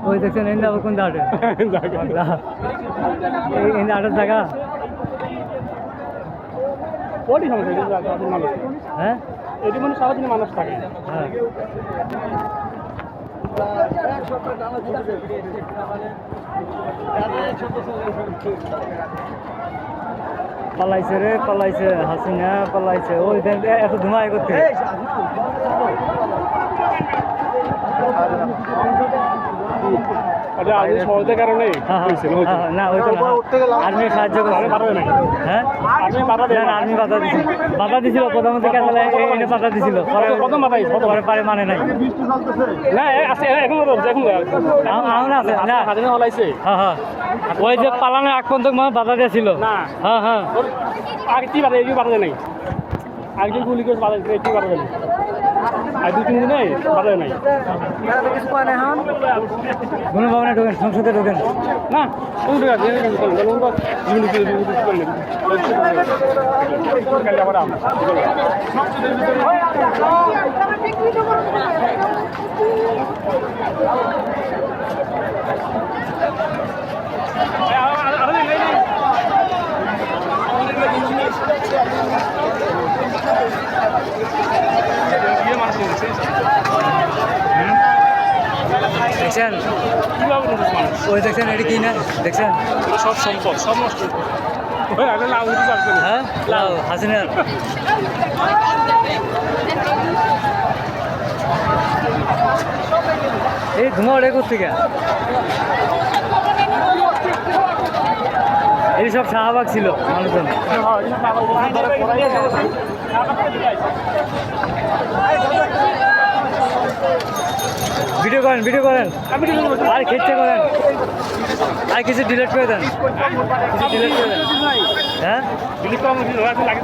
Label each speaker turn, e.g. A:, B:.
A: ওই দেখছেন এনে আবার কোন দাঁড়ে এনে আটার জায়গা হ্যাঁ
B: এটি মানে সারাদিন মানুষ থাকে।
A: হ্যাঁ পালাইছে রে পালাইছে হাসিনা পালাইছে ওই এত ধুমাই করতে
B: সহজের কারণে
A: না ওই তো আর্মি সাহায্য করছে হ্যাঁ আর্মি বাধা দিছিল প্রধানমন্ত্রী কেন্দ্রে এনে বাধা দিছিল পরে পারে মানে নাই ওই যে পালানোর আগ পর্যন্ত বাধা দিয়েছিল হ্যাঁ হ্যাঁ
B: আগে কি বাধা এই বাধা নাই আগে গুলি করে বাধা দিচ্ছে বাধা নেই আর 2-3 দিনে বাধা নাই
A: কোনো ভবনে ঢোকেন সংসদে ঢোকেন
B: না
A: দেখছেন ওই দেখছেন এটি কি না দেখছেন
B: সব সম্পদ সব নষ্ট
A: হ্যাঁ লাউ হাসিনার এই ধোঁয়া ওটা কোথেকে এই সব শাহবাগ ছিল মানুষজন ভিডিও করেন আর খেতে করেন আর কিছু ডিলিট করে দেন কিছু ডিলিট করে দেন হ্যাঁ
B: ডিলিট করা লাগে